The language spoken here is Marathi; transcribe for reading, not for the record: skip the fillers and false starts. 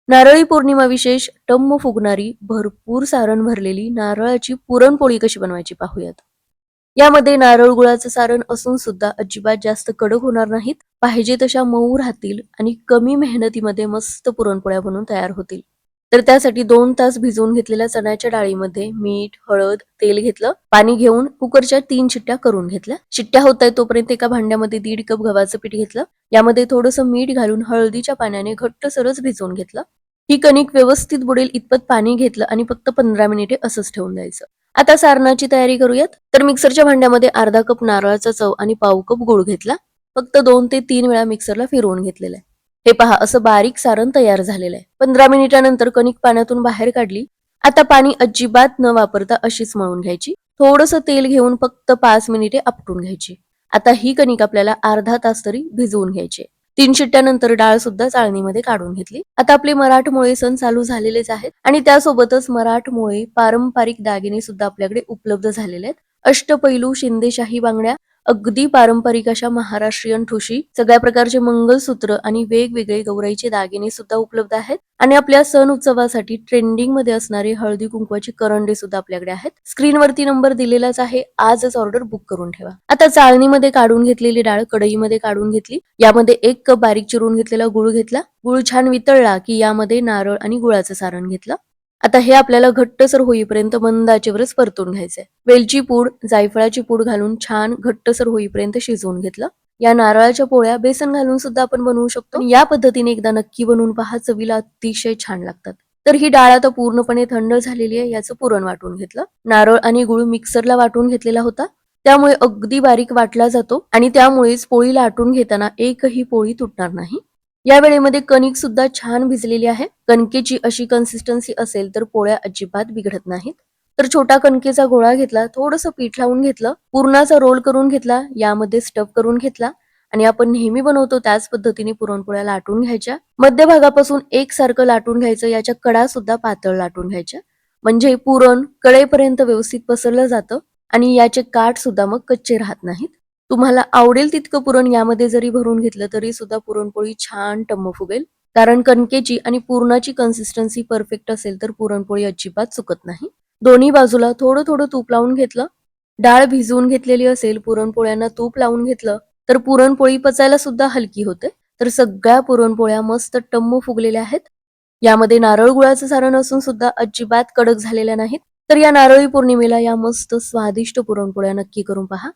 नारळी पौर्णिमा विशेष टम्म फुगणारी भरपूर सारण भरलेली नारळाची पुरणपोळी कशी बनवायची पाहूयात. यामध्ये नारळ गुळाचं सारण असून सुद्धा अजिबात जास्त कडक होणार नाहीत. पाहिजे तशा मऊ राहतील आणि कमी मेहनतीमध्ये मस्त पुरणपोळ्या बनून तयार होतील. तर त्यासाठी 2 तास भिजवून घेतलेल्या चण्याच्या डाळीमध्ये मीठ, हळद, तेल घेतलं. पाणी घेऊन कुकरच्या 3 शिट्ट्या करून घेतल्या. शिट्ट्या होत आहेत तोपर्यंत एका भांड्यामध्ये 1.5 कप गव्हाचं पीठ घेतलं. यामध्ये थोडंसं मीठ घालून हळदीच्या पाण्याने घट्टसरच भिजवून घेतलं. ही कणिक व्यवस्थित बुडेल इतपत पाणी घेतलं आणि फक्त 15 मिनिटे असंच ठेवून द्यायचं. आता सारणाची तयारी करूयात. तर मिक्सरच्या भांड्यामध्ये अर्धा कप नारळाचा चव आणि पाव कप गूळ घेतला. फक्त 2 ते 3 वेळा मिक्सरला फिरवून घेतलेलं आहे. हे पहा, असं बारीक सारण तयार झालेलं आहे. 15 मिनिटानंतर कणिक पाण्यातून बाहेर काढली. आता पाणी अजिबात न वापरता अशीच मळून घ्यायची. थोडंसं तेल घेऊन फक्त 5 मिनिटे आपटून घ्यायची. आता ही कणिक आपल्याला अर्धा तास तरी भिजवून घ्यायची. 3 शिट्ट्यानंतर डाळ सुद्धा चाळणीमध्ये काढून घेतली. आता आपले मराठमोळे सण चालू झालेलेच आहेत आणि त्यासोबतच मराठमोळे पारंपरिक दागिने सुद्धा आपल्याकडे उपलब्ध झालेले आहेत. अष्टपैलू शिंदेशाही बांगड्या, अगदी पारंपरिक अशा महाराष्ट्रीयन ठुशी, सगळ्या प्रकारचे मंगलसूत्र आणि वेगवेगळे गौराईचे दागिने सुद्धा उपलब्ध आहेत. आणि आपल्या सण उत्सवासाठी ट्रेंडिंग मध्ये असणारे हळदी कुंकवाचे करंडे सुद्धा आपल्याकडे आहेत. स्क्रीनवरती नंबर दिलेलाच आहे. आजच ऑर्डर बुक करून ठेवा. आता चाळणीमध्ये काढून घेतलेली डाळ कढईमध्ये काढून घेतली. यामध्ये 1 कप बारीक चिरून घेतलेला गुळ घेतला. गुळ छान वितळला की यामध्ये नारळ आणि गुळाचं सारण घेतलं. आता हे आपल्याला घट्टसर होईपर्यंत मंद आचेवरच परतून घ्यायचंय. वेलची पूड, जायफळाची पूड घालून छान घट्टसर होईपर्यंत शिजवून घेतलं. या नारळाच्या पोळ्या बेसन घालून सुद्धा आपण बनवू शकतो. या पद्धतीने एकदा नक्की बनवून पहा, चवीला अतिशय छान लागतात. तर ही डाळ आता पूर्णपणे थंड झालेली आहे. याचं पुरण वाटून घेतलं. नारळ आणि गुळ मिक्सरला वाटून घेतलेला होता. त्यामुळे अगदी बारीक वाटला जातो आणि त्यामुळेच पोळी लाटून घेताना एकही पोळी तुटणार नाही. या वेळेमध्ये कणिक सुद्धा छान भिजलेली आहे. कणकेची अशी कन्सिस्टन्सी असेल तर पोळ्या अजिबात बिघडत नाहीत. तर छोटा कणकेचा गोळा घेतला, थोडंसं पीठ लावून घेतलं, पुरणाचा रोल करून घेतला, यामध्ये स्टफ करून घेतला आणि आपण नेहमी बनवतो त्याच पद्धतीने पुरणपोळ्या लाटून घ्यायच्या. मध्यभागापासून एकसारखं लाटून घ्यायचं. याच्या कडा सुद्धा पातळ लाटून घ्यायच्या. म्हणजे पुरण कडेपर्यंत व्यवस्थित पसरलं जातं आणि याचे काठ सुद्धा मग कच्चे राहत नाहीत. तुम्हाला आवडेल तितकं पुरण यामध्ये जरी भरून घेतलं तरी सुद्धा पुरणपोळी छान टम्म फुगेल. कारण कणकेची आणि पुरणाची कन्सिस्टन्सी परफेक्ट असेल तर पुरणपोळी अजिबात चुकत नाही. दोन्ही बाजूला थोडं थोडं तूप लावून घेतलं. डाळ भिजवून घेतलेली असेल, पुरणपोळ्यांना तूप लावून घेतलं तर पुरणपोळी पचायला सुद्धा हलकी होते. तर सगळ्या पुरणपोळ्या मस्त टम्म फुगलेल्या आहेत. यामध्ये नारळ गुळाचं सारण असून सुद्धा अजिबात कडक झालेल्या नाहीत. तर या नारळी पौर्णिमेला या मस्त स्वादिष्ट पुरणपोळ्या नक्की करून पहा.